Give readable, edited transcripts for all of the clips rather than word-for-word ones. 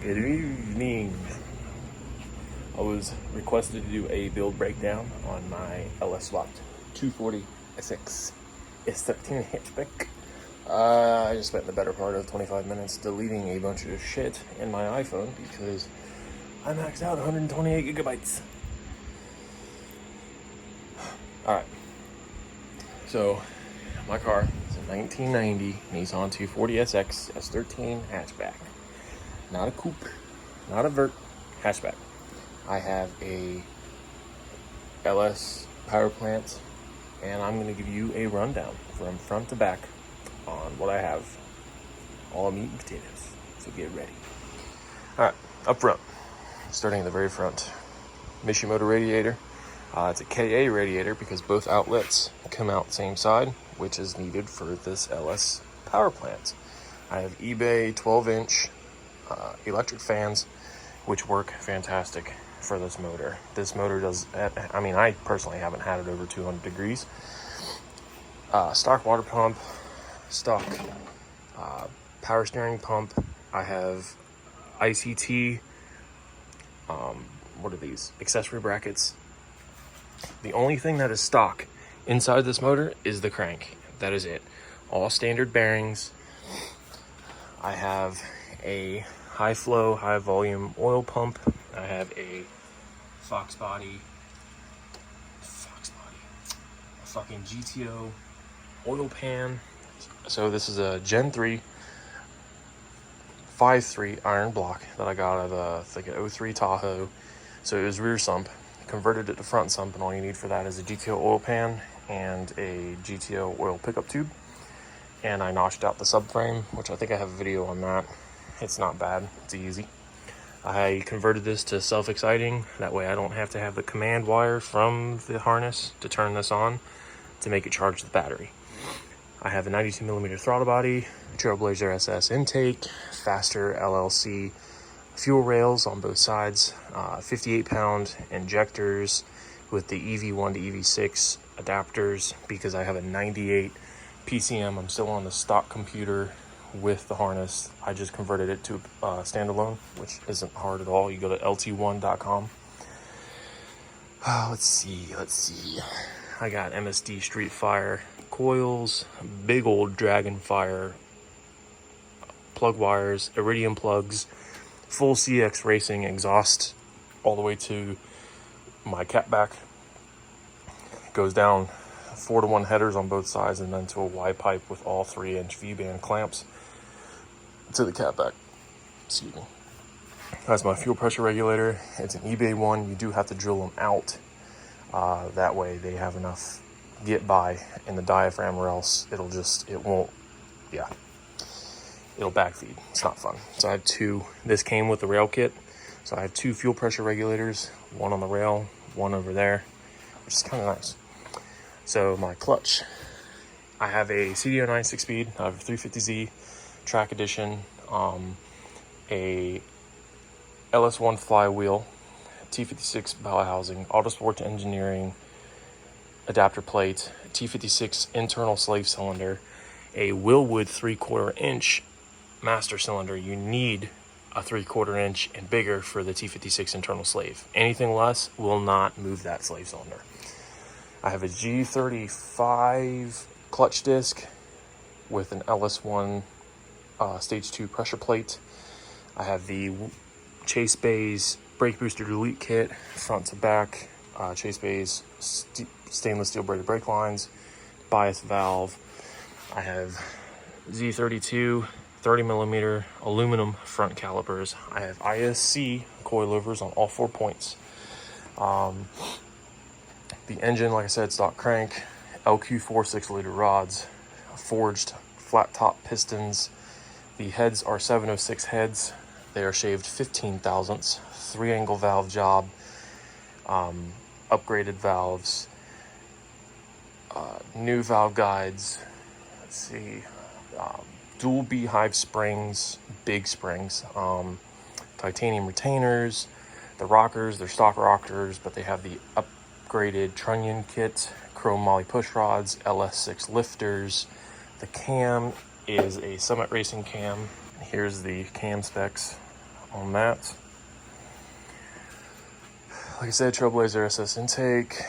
Good evening. I was requested to do a build breakdown on my LS Swap 240 SX S13 hatchback. I just spent the better part of 25 minutes deleting a bunch of shit in my iPhone because I maxed out 128 gigabytes. Alright, so my car is a 1990 Nissan 240 SX S13 hatchback. Not a coupe, not a vert, hatchback. I have a LS power plant, and I'm going to give you a rundown from front to back on what I have. All meat and potatoes, so get ready. Alright, up front, starting at the very front. Mishimoto radiator. It's a KA radiator because both outlets come out same side, which is needed for this LS power plant. I have eBay 12-inch electric fans, which work fantastic for this motor. This motor does, I personally haven't had it over 200 degrees. Stock water pump, stock power steering pump. I have ICT, what are these? Accessory brackets. The only thing that is stock inside this motor is the crank. That is it. All standard bearings. I have a high flow, high volume oil pump. I have a Fox body, a fucking GTO oil pan. So this is a Gen 3 5.3 iron block that I got out of I think an 03 Tahoe. So it was rear sump, converted it to front sump, and all you need for that is a GTO oil pan and a GTO oil pickup tube. And I notched out the subframe, which I think I have a video on that. It's not bad, it's easy. I converted this to self-exciting, that way I don't have to have the command wire from the harness to turn this on to make it charge the battery. I have a 92mm throttle body, Trailblazer SS intake, Faster LLC fuel rails on both sides, 58-pound injectors with the EV1 to EV6 adapters because I have a 98 PCM. I'm still on the stock computer with the harness. I just converted it to standalone, which isn't hard at all. You go to lt1.com. Let's see. I got MSD Street Fire coils, big old Dragonfire plug wires, Iridium plugs, full CX Racing exhaust all the way to my catback. It goes down 4-to-1 headers on both sides and then to a Y pipe with all 3-inch V-band clamps to the catback. Excuse me. That's my fuel pressure regulator. It's an eBay one. You do have to drill them out. That way they have enough get by in the diaphragm, or else it'll backfeed. It's not fun. So I have two. This came with the rail kit. So I have two fuel pressure regulators, one on the rail, one over there, which is kind of nice. So my clutch, I have a CDO 9 6-speed, I have a 350Z track edition, a LS1 flywheel, T56 bow housing, Autosport Engineering adapter plate, T56 internal slave cylinder, a Willwood 3/4 inch master cylinder. You need a 3/4 inch and bigger for the T56 internal slave. Anything less will not move that slave cylinder. I have a G35 clutch disc with an LS1 stage 2 pressure plate. I have the Chase Bays brake booster delete kit, front to back, Chase Bays stainless steel braided brake lines, bias valve. I have Z32 30mm aluminum front calipers. I have ISC coilovers on all 4 points. The engine, like I said, stock crank, LQ4 6-liter rods, forged flat top pistons. The heads are 706 heads. They are shaved 15 thousandths, 3-angle valve job, upgraded valves, new valve guides. Let's see, dual beehive springs, big springs, titanium retainers. The rockers, they're stock rockers, but they have the upgraded trunnion kit, chrome molly push rods, LS6 lifters. The cam is a Summit Racing cam. Here's the cam specs on that. Like I said, Trailblazer SS intake,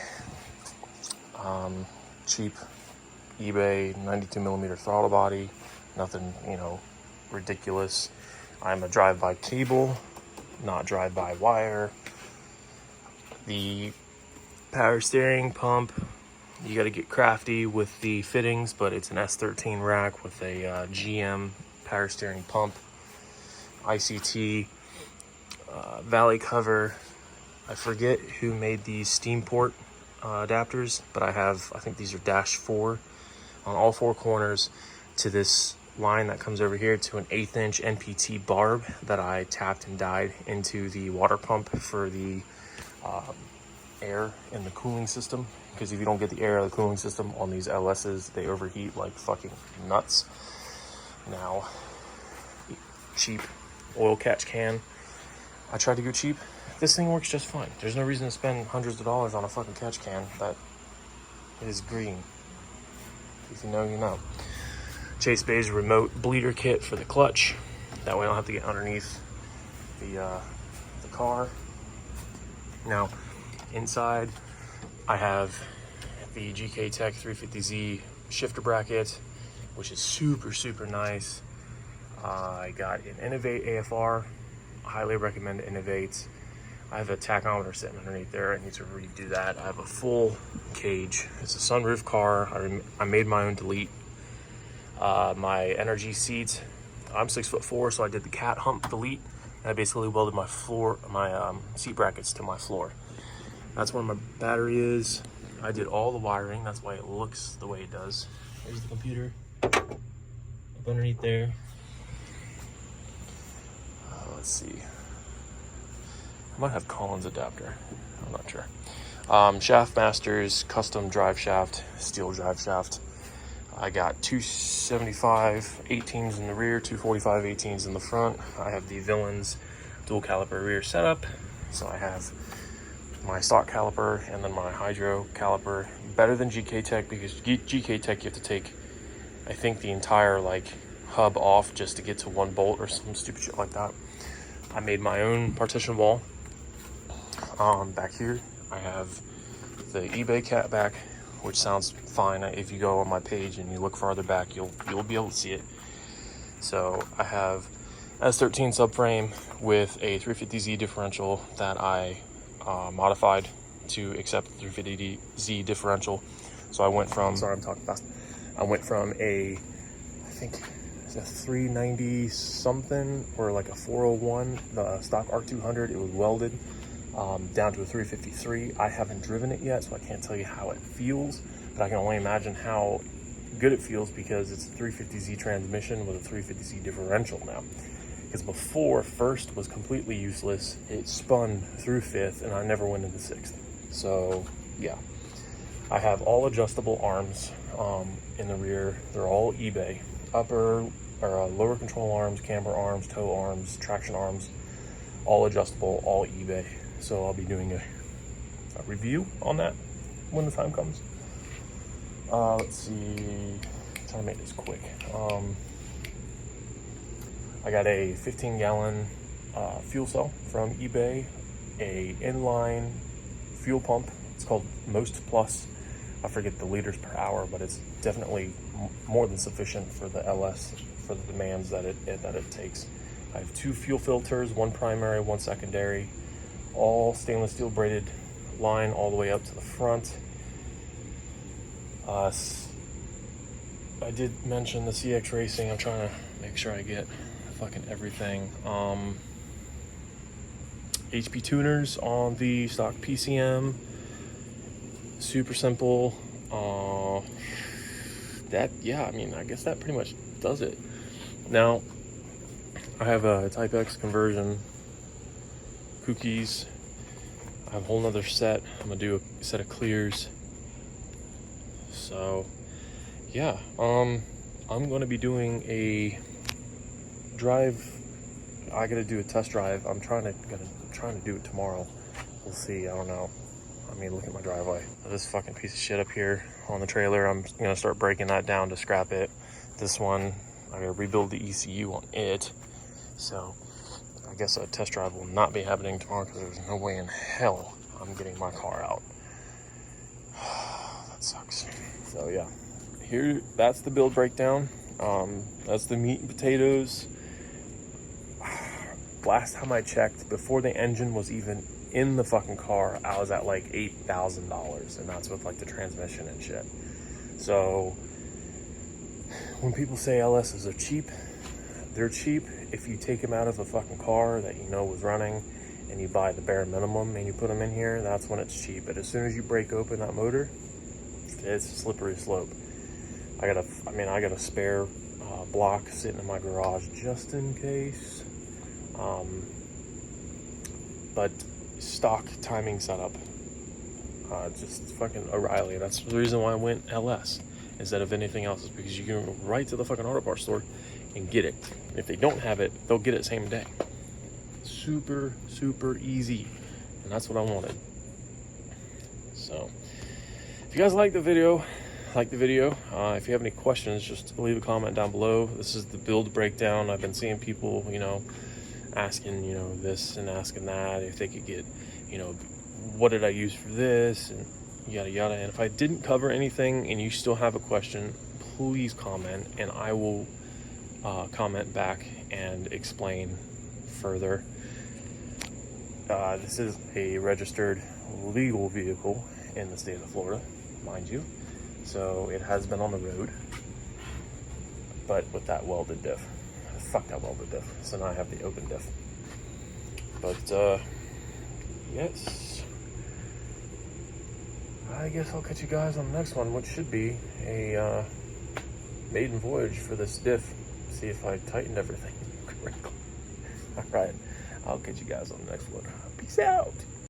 cheap eBay 92mm throttle body, nothing, ridiculous. I'm a drive-by cable, not drive-by wire. The power steering pump, you got to get crafty with the fittings, but it's an S13 rack with a GM power steering pump, ICT, valley cover. I forget who made these steam port adapters, but I think these are -4 on all 4 corners to this line that comes over here to an 1/8 inch NPT barb that I tapped and dyed into the water pump for the air in the cooling system, because if you don't get the air out of the cooling system on these LSs, they overheat like fucking nuts. Now, cheap oil catch can, I tried to go cheap. This thing works just fine. There's no reason to spend hundreds of dollars on a fucking catch can that is green. If you know, you know. Chase Bay's remote bleeder kit for the clutch. That way I don't have to get underneath the car. Now, inside, I have the GK Tech 350Z shifter bracket, which is super, super nice. I got an Innovate AFR. I highly recommend Innovate. I have a tachometer sitting underneath there. I need to redo that. I have a full cage. It's a sunroof car. I made my own delete. My energy seats. I'm 6'4", so I did the cat hump delete, and I basically welded my seat brackets to my floor. That's where my battery is. I did all the wiring. That's why it looks the way it does. There's the computer up underneath there. Let's see. I might have Collins adapter. I'm not sure. Shaft Masters custom drive shaft, steel drive shaft. I got 275 18s in the rear, 245 18s in the front. I have the Villains dual caliper rear setup. So I have my stock caliper and then my hydro caliper. Better than GK Tech, because GK Tech you have to take, I think, the entire hub off just to get to one bolt or some stupid shit like that. I made my own partition wall. Back here I have the eBay cat back, which sounds fine. If you go on my page and you look farther back, you'll be able to see it. So I have S13 subframe with a 350Z differential that I modified to accept the 350Z differential. So I went from, sorry, I'm talking fast. I went from I think it's a 390 something or like a 401, the stock R200. It was welded down to a 353. I haven't driven it yet, so I can't tell you how it feels, but I can only imagine how good it feels because it's a 350Z transmission with a 350Z differential now. Because before, first was completely useless. It spun through fifth and I never went into sixth. So yeah, I have all adjustable arms in the rear. They're all eBay. Lower control arms, camber arms, tow arms, traction arms, all adjustable, all eBay. So I'll be doing a review on that when the time comes. Let's see, trying to make this quick. I got a 15-gallon fuel cell from eBay, a inline fuel pump. It's called Most Plus. I forget the liters per hour, but it's definitely more than sufficient for the LS, for the demands that it takes. I have 2 fuel filters, 1 primary, 1 secondary, all stainless steel braided line all the way up to the front. I did mention the CX Racing. I'm trying to make sure I get fucking everything. HP tuners on the stock PCM. Super simple. I guess that pretty much does it. Now, I have a Type X conversion, cookies. I have a whole nother set. I'm gonna do a set of clears. So yeah, I'm gonna be doing a drive. I gotta do a test drive. I'm trying to do it tomorrow. We'll see. I don't know. I mean, look at my driveway. This fucking piece of shit up here on the trailer, I'm gonna start breaking that down to scrap it. This one, I gotta rebuild the ECU on it. So I guess a test drive will not be happening tomorrow because there's no way in hell I'm getting my car out. That sucks. So yeah, that's the build breakdown. That's the meat and potatoes. Last time I checked, before the engine was even in the fucking car, I was at like $8,000, and that's with like the transmission and shit. So when people say LSs are cheap, they're cheap if you take them out of a fucking car that you know was running and you buy the bare minimum and you put them in here. That's when it's cheap. But as soon as you break open that motor, it's a slippery slope. I got a spare block sitting in my garage just in case. But stock timing setup, just fucking O'Reilly. That's the reason why I went LS instead of anything else, is because you can go right to the fucking auto parts store and get it. If they don't have it, they'll get it same day. Super, super easy. And that's what I wanted. So if you guys like the video, if you have any questions, just leave a comment down below. This is the build breakdown. I've been seeing people, asking, this and asking that, if they could get, what did I use for this, and yada yada. And if I didn't cover anything and you still have a question, please comment and I will comment back and explain further. This is a registered legal vehicle in the state of Florida, mind you. So it has been on the road, but with that welded diff. Fuck that welded diff. So now I have the open diff. But yes, I guess I'll catch you guys on the next one, which should be a maiden voyage for this diff. See if I tightened everything correctly. All right, I'll catch you guys on the next one. Peace out.